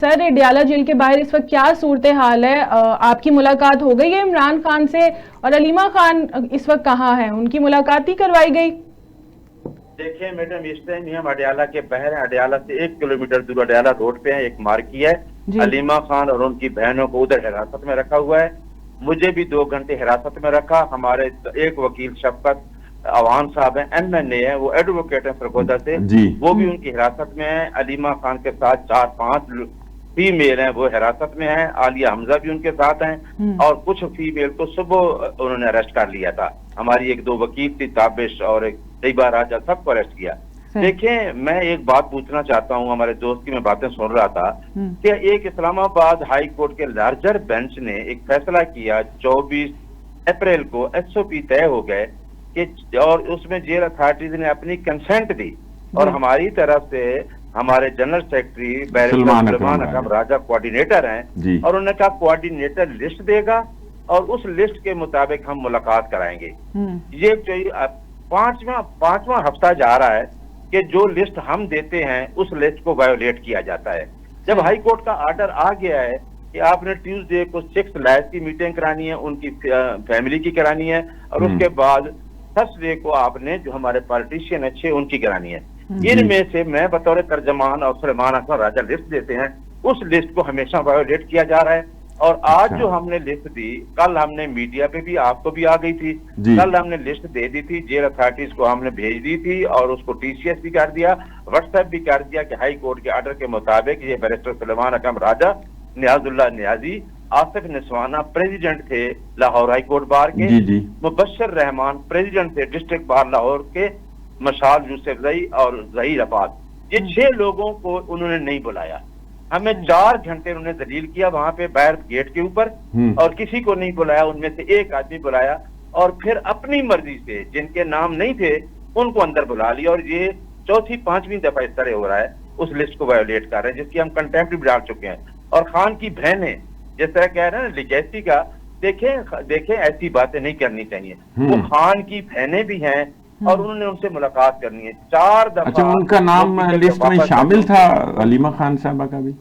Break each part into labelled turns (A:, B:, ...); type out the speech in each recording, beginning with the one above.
A: سر Adiala jail کے باہر اس وقت کیا صورتحال ہے؟ آپ کی ملاقات ہو گئی ہے عمران خان سے؟ اور علیمہ خان اس وقت کہاں ہیں؟ ان کی ملاقات نہیں کروائی گئی؟
B: دیکھیں میڈم، اس ٹائم ہم اڈیالہ کے باہر ہیں. اڈیالہ سے 1 کلومیٹر دور اڈیالہ روڈ پہ ہیں، ایک مارکی ہے.
A: جی.
B: علیمہ خان اور ان کی بہنوں کو ادھر حراست میں رکھا ہوا ہے. مجھے بھی 2 گھنٹے حراست میں رکھا. ہمارے ایک وکیل شفقت عوان صاحب ہیں، MNA ہیں، وہ ایڈوکیٹ ہیں سرگودا سے، وہ بھی ان کی حراست میں ہیں. علیمہ خان کے ساتھ 4-5 فیمیل ہیں، وہ حراست میں ہیں. عالیہ حمزہ بھی ان کے ساتھ ہیں، اور کچھ فیمیل کو صبح انہوں نے اریسٹ کر لیا تھا. ہماری 1-2 وکیل تھی، تابش اور ایک طیبہ راجہ، سب کو اریسٹ کیا. دیکھیں میں ایک بات پوچھنا چاہتا ہوں، ہمارے دوست کی میں باتیں سن رہا تھا کہ ایک اسلام آباد ہائی کورٹ کے لارجر بینچ نے ایک فیصلہ کیا 24 اپریل کو SOP طے ہو گئے کہ، اور اس میں جیل اتھارٹیز نے اپنی کنسنٹ دی، اور ہماری طرف سے ہمارے جنرل سیکرٹری بیرسٹر سلیمان اکرم راجہ کوارڈینیٹر ہیں، اور انہوں نے کہا کوارڈینیٹر لسٹ دے گا اور اس لسٹ کے مطابق ہم ملاقات کرائیں گے. یہ 5واں ہفتہ جا رہا ہے کہ جو لسٹ ہم دیتے ہیں اس لسٹ کو وائیولیٹ کیا جاتا ہے. جب ہائی کورٹ کا آرڈر آ گیا ہے کہ آپ نے ٹیوزڈے کو 6 لائز کی میٹنگ کرانی ہے، ان کی فیملی کی کرانی ہے، اور اس کے بعد تھرسڈے کو آپ نے جو ہمارے پالیٹیشین اچھے ان کی کرانی ہے. ان میں سے میں بطور ترجمان اور سلیمان اکرم راجہ لسٹ دیتے ہیں، اس لسٹ کو ہمیشہ وائیولیٹ کیا جا رہا ہے. اور آج جو ہم نے لسٹ دی، کل ہم نے میڈیا پہ بھی، آپ کو بھی آ گئی تھی، کل ہم نے لسٹ دے دی تھی، جیل اتھارٹیز کو ہم نے بھیج دی تھی، اور اس کو TCS بھی کر دیا، واٹس ایپ بھی کر دیا کہ ہائی کورٹ کے آرڈر کے مطابق یہ بیرسٹر سلیمان اکرم راجہ، نیاز اللہ نیازی، آصف نسوانہ پریزیڈنٹ تھے لاہور ہائی کورٹ بار کے، مبشر رحمان پریزیڈنٹ تھے ڈسٹرکٹ بار لاہور کے، مشال یوسف زئی اور ظہیر عباد، یہ 6 لوگوں کو انہوں نے نہیں بلایا. ہمیں 4 گھنٹے انہوں نے ذلیل کیا وہاں پہ باہر گیٹ کے اوپر، اور کسی کو نہیں بلایا. ان میں سے ایک آدمی بلایا، اور پھر اپنی مرضی سے جن کے نام نہیں تھے ان کو اندر بلا لیا. اور یہ 4-5ویں دفعہ اس طرح ہو رہا ہے، اس لسٹ کو وائیولیٹ کر رہے ہیں، جس کی ہم کنٹیمپٹ بھی ڈال چکے ہیں. اور خان کی بہنیں جس طرح کہہ رہے ہیں لیگیسی کا، دیکھیں ایسی باتیں نہیں کرنی چاہیے. وہ خان کی بہنیں بھی ہیں اور انہوں نے ان سے ملاقات کرنی ہے. 4 دفعہ.
C: اچھا، ان کا نام لسٹ میں شامل تھا علیمہ خان صاحبہ کا بھی؟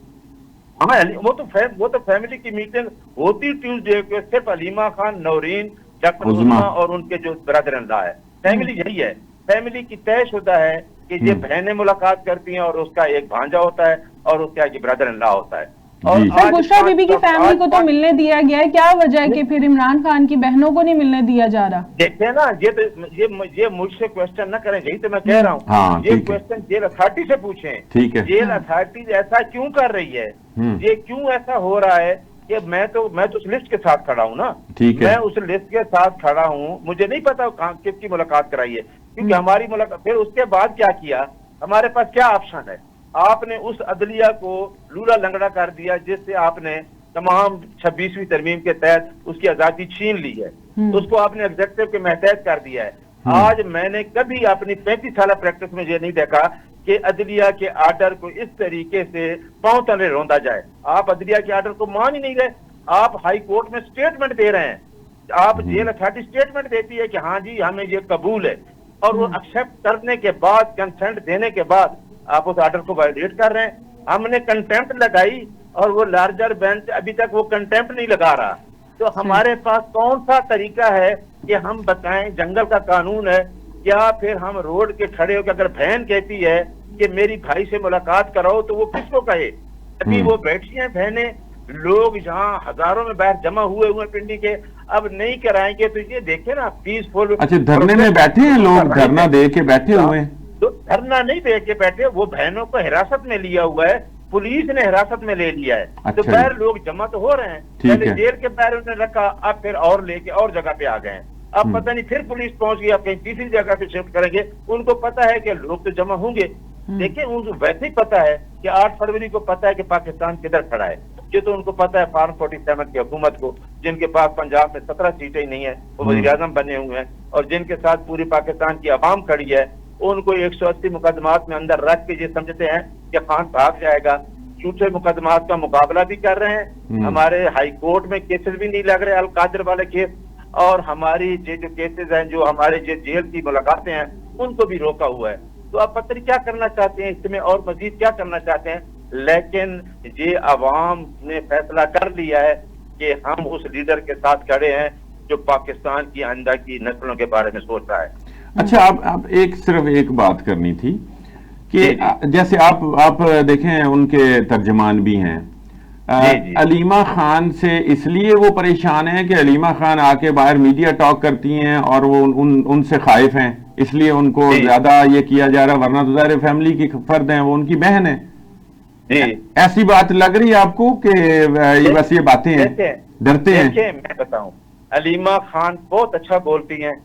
B: ہاں، وہ تو فیملی کی میٹنگ ہوتی ٹیوزڈے کو، صرف علیمہ خان، نورین، ڈاکٹر عظما اور ان کے جو برادر ان لا ہے. فیملی یہی ہے، فیملی کی طے شدہ ہے کہ یہ بہنیں ملاقات کرتی ہیں، اور اس کا ایک بھانجا ہوتا ہے اور اس کا ایک برادر ان لا ہوتا ہے.
A: اور بشریٰ بی بی کی فیملی کو تو ملنے دیا گیا ہے، کیا وجہ ہے کہ پھر عمران خان کی بہنوں کو نہیں ملنے دیا جا رہا؟
B: دیکھیں نا، یہ مجھ سے کوشچن نہ کریں، یہی تو میں کہہ رہا ہوں. یہ کوشچن جیل اتھارٹی سے پوچھیں. جیل اتھارٹی ایسا کیوں کر رہی ہے؟ یہ کیوں ایسا ہو رہا ہے کہ میں تو اس لسٹ کے ساتھ کھڑا ہوں نا، میں اس لسٹ کے ساتھ کھڑا ہوں. مجھے نہیں پتا کس کی ملاقات کرائی ہے، کیونکہ ہماری ملاقات. پھر اس کے بعد کیا کیا؟ ہمارے پاس کیا آپشن ہے؟ آپ نے اس عدلیہ کو لولا لنگڑا کر دیا جس سے آپ نے تمام 26ویں ترمیم کے تحت اس کی آزادی چھین لی ہے. اس کو آپ نے ایگزیکٹو کے ماتحت کر دیا ہے. آج میں نے کبھی اپنی 35 سالہ پریکٹس میں یہ نہیں دیکھا کہ عدلیہ کے آرڈر کو اس طریقے سے پاؤں تلے روندا جائے. آپ عدلیہ کے آرڈر کو مان ہی نہیں گئے. آپ ہائی کورٹ میں سٹیٹمنٹ دے رہے ہیں، آپ جیل اتھارٹی سٹیٹمنٹ دیتی ہے کہ ہاں جی ہمیں یہ قبول ہے، اور وہ ایکسپٹ کرنے کے بعد، کنسنٹ دینے کے بعد آپ اس آرڈر کو وائلیٹ کر رہے ہیں. ہم نے کنٹیمپٹ لگائی اور وہ لارجر بینچ ابھی تک وہ کنٹیمپٹ نہیں لگا رہا. تو ہمارے پاس کون سا طریقہ ہے کہ ہم بتائیں؟ جنگل کا قانون ہے کیا؟ پھر ہم روڈ کے کھڑے ہو کے اگر بہن کہتی ہے کہ میری بھائی سے ملاقات کراؤ تو وہ کس کو کہے؟ ابھی وہ بیٹھی ہیں بہنیں، لوگ یہاں ہزاروں میں باہر جمع ہوئے پنڈی کے، اب نہیں کرائیں گے تو یہ دیکھیں نا پیسفل.
C: اچھا، دھرنے میں بیٹھے ہیں لوگ، دھرنا دے کے بیٹھے ہوئے ہیں؟
B: تو دھرنا نہیں دے کے بیٹھے، وہ بہنوں کو حراست میں لیا ہوا ہے، پولیس نے حراست میں لے لیا ہے. تو باہر لوگ جمع تو ہو رہے ہیں، پہلے جیل کے باہر انہوں نے رکھا، اب پھر اور لے کے اور جگہ پہ آ گئے ہیں. اب پتہ نہیں پھر پولیس پہنچ گئی، اب کہیں تیسری جگہ پہ شفٹ کریں گے. ان کو پتا ہے کہ لوگ تو جمع ہوں گے. دیکھیں ان کو ویسے ہی پتا ہے کہ 8 فروری کو پتا ہے کہ پاکستان کدھر کھڑا ہے. یہ تو ان کو پتا ہے فارم 47 کی حکومت کو، جن کے پاس پنجاب میں 17 سیٹیں ہی نہیں ہیں، وہ وزیر اعظم بنے ہوئے ہیں، اور جن کے ساتھ پوری پاکستان کی عوام کھڑی ہے. ان کو 180 مقدمات میں اندر رکھ کے یہ سمجھتے ہیں کہ خان بھاگ جائے گا. جھوٹے مقدمات کا مقابلہ بھی کر رہے ہیں. ہمارے ہائی کورٹ میں کیسز بھی نہیں لگ رہے، القادر والے کیس، اور ہماری جو کیسز ہیں، جو ہمارے جیل کی ملاقاتیں ہیں، ان کو بھی روکا ہوا ہے. تو آپ پتہ نہیں کیا کرنا چاہتے ہیں اس میں، اور مزید کیا کرنا چاہتے ہیں. لیکن یہ عوام نے فیصلہ کر لیا ہے کہ ہم اس لیڈر کے ساتھ کھڑے ہیں جو پاکستان کی آئندہ کی نسلوں کے بارے میں سوچ رہا ہے۔
C: اچھا، آپ صرف ایک بات کرنی تھی کہ جیسے آپ دیکھیں ان کے ترجمان بھی ہیں، علیمہ خان سے اس لیے وہ پریشان ہیں کہ علیمہ خان آ کے باہر میڈیا ٹاک کرتی ہیں اور وہ ان سے خائف ہیں، اس لیے ان کو زیادہ یہ کیا جا رہا، ورنہ تو ظاہر فیملی کی فرد ہیں، وہ ان کی بہن ہے۔ ایسی بات لگ رہی ہے آپ کو کہ بس یہ باتیں ہیں، ڈرتے ہیں؟
B: میں بتاؤں، علیمہ خان بہت اچھا بولتی ہیں،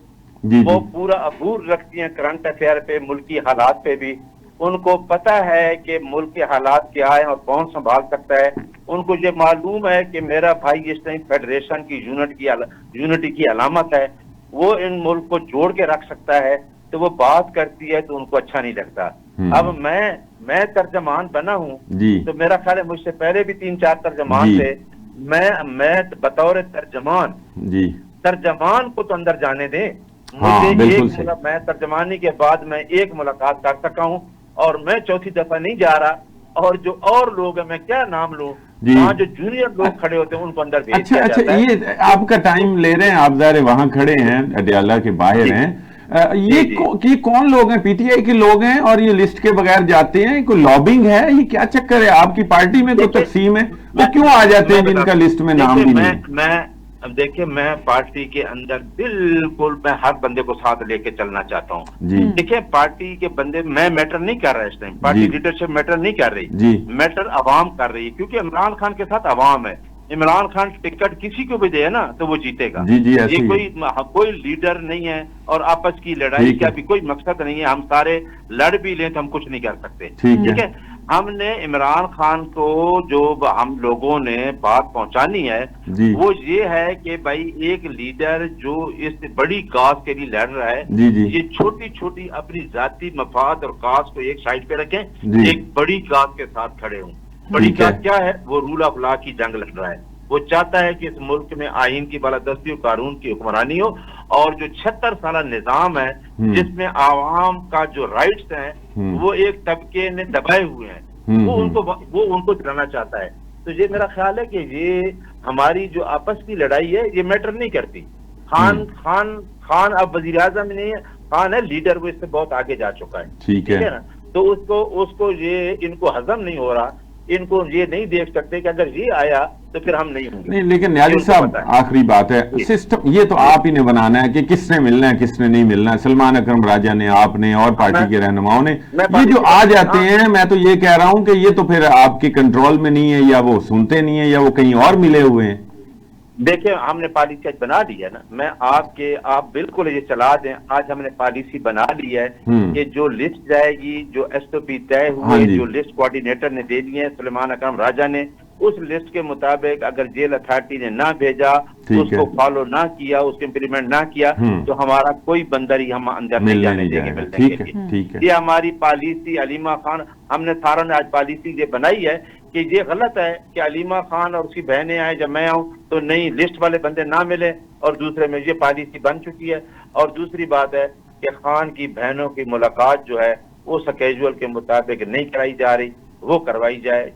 B: وہ پورا عبور رکھتی ہیں کرنٹ افیئر پہ، ملکی حالات پہ بھی۔ ان کو پتا ہے کہ ملک کے حالات کیا ہے اور کون سنبھال سکتا ہے۔ ان کو یہ معلوم ہے کہ میرا بھائی اس ٹائم فیڈریشن کی یونٹی کی علامت ہے، وہ ان ملک کو جوڑ کے رکھ سکتا ہے، تو وہ بات کرتی ہے تو ان کو اچھا نہیں لگتا۔ اب میں ترجمان بنا ہوں تو میرا خیال ہے مجھ سے پہلے بھی 3-4 ترجمان تھے، میں بطور ترجمان کو تو اندر جانے دیں، مجھے میں ترجمانی کے بعد میں ایک ملاقات کر سکا ہوں، اور میں چوتھی دفعہ نہیں جا رہا، اور جو اور لوگ ہیں میں کیا نام لوں، وہاں جو جونیئر لوگ کھڑے ہوتے ہیں ان کو اندر بھیج دیا جاتا ہے۔
C: یہ آپ کا ٹائم لے رہے ہیں، آپ ظاہر وہاں کھڑے ہیں، اڈیالہ کے باہر ہیں، یہ کون لوگ ہیں؟ پی ٹی آئی کے لوگ ہیں اور یہ لسٹ کے بغیر جاتے ہیں؟ کوئی لابنگ ہے؟ یہ کیا چکر ہے؟ آپ کی پارٹی میں تو تقسیم ہے، وہ کیوں آ جاتے ہیں جن کا لسٹ میں نام بھی نہیں؟
B: اب دیکھیں، میں پارٹی کے اندر بالکل میں ہر بندے کو ساتھ لے کے چلنا چاہتا ہوں۔ دیکھیں، پارٹی کے بندے میں میٹر نہیں کر رہا اس ٹائم، پارٹی لیڈرشپ میٹر نہیں کر رہی، میٹر عوام کر رہی ہے، کیونکہ عمران خان کے ساتھ عوام ہے۔ عمران خان ٹکٹ کسی کو بھی دے نا تو وہ جیتے گا۔ یہ کوئی لیڈر نہیں ہے اور آپس کی لڑائی کا بھی کوئی مقصد نہیں ہے۔ ہم سارے لڑ بھی لیں تو ہم کچھ نہیں کر سکتے، ٹھیک ہے۔ ہم نے عمران خان کو جو ہم لوگوں نے بات پہنچانی ہے وہ یہ ہے کہ بھائی ایک لیڈر جو اس بڑی کاز کے لیے لڑ رہا ہے، یہ چھوٹی چھوٹی اپنی ذاتی مفاد اور کاز کو ایک سائڈ پہ رکھیں، ایک بڑی کاز کے ساتھ کھڑے ہوں۔ بڑی کاز کیا ہے؟ وہ رول آف لا کی جنگ لڑ رہا ہے۔ وہ چاہتا ہے کہ اس ملک میں آئین کی بالادستی و قانون کی حکمرانی ہو، اور جو 76 سالہ نظام ہے جس میں عوام کا جو رائٹس ہیں وہ ایک طبقے نے دبائے ہوئے ہیں، وہ ان کو چلانا چاہتا ہے۔ تو یہ میرا خیال ہے کہ یہ ہماری جو آپس کی لڑائی ہے یہ میٹر نہیں کرتی۔ خان اب وزیر اعظم نہیں ہے، خان ہے لیڈر، وہ اس سے بہت آگے جا چکا ہے، ٹھیک ہے نا۔ تو اس کو یہ ان کو ہضم نہیں ہو رہا، ان کو یہ نہیں دیکھ سکتے کہ اگر یہ آیا تو پھر ہم نہیں ہوں گے۔
C: نہیں، لیکن نیازی صاحب آخری بات ہے، سسٹم یہ تو آپ ہی نے بنانا ہے کہ کس نے ملنا ہے کس نے نہیں ملنا ہے۔ سلمان اکرم راجہ نے، آپ نے اور پارٹی کے رہنماؤں نے، یہ جو آ جاتے ہیں، میں تو یہ کہہ رہا ہوں کہ یہ تو پھر آپ کے کنٹرول میں نہیں ہے، یا وہ سنتے نہیں ہیں، یا وہ کہیں اور ملے ہوئے ہیں۔
B: دیکھیں، ہم نے پالیسی آج بنا لی ہے نا، میں آپ بالکل یہ چلا دیں، آج ہم نے پالیسی بنا لی ہے کہ جو لسٹ جائے گی، جو ایس او پی طے ہوئے، جو لسٹ کوارڈینیٹر نے دے دی ہے سلمان اکرم راجہ نے، اس لسٹ کے مطابق اگر جیل اتھارٹی نے نہ بھیجا، اس کو فالو نہ کیا، اس کو امپلیمنٹ نہ کیا، تو ہمارا کوئی بندر ہی ہم اندر نہیں جانے دیں گے ملنے کے لیے۔ یہ ہماری پالیسی علیمہ خان، ہم نے ساروں نے آج پالیسی یہ بنائی ہے کہ یہ غلط ہے کہ علیمہ خان اور اس کی بہنیں آئیں، جب میں آؤں تو نئی لسٹ والے بندے نہ ملے، اور دوسرے میں یہ پالیسی بن چکی ہے۔ اور دوسری بات ہے کہ خان کی بہنوں کی ملاقات جو ہے وہ سکیجول کے مطابق نہیں کرائی جا رہی، وہ کروائی جائے۔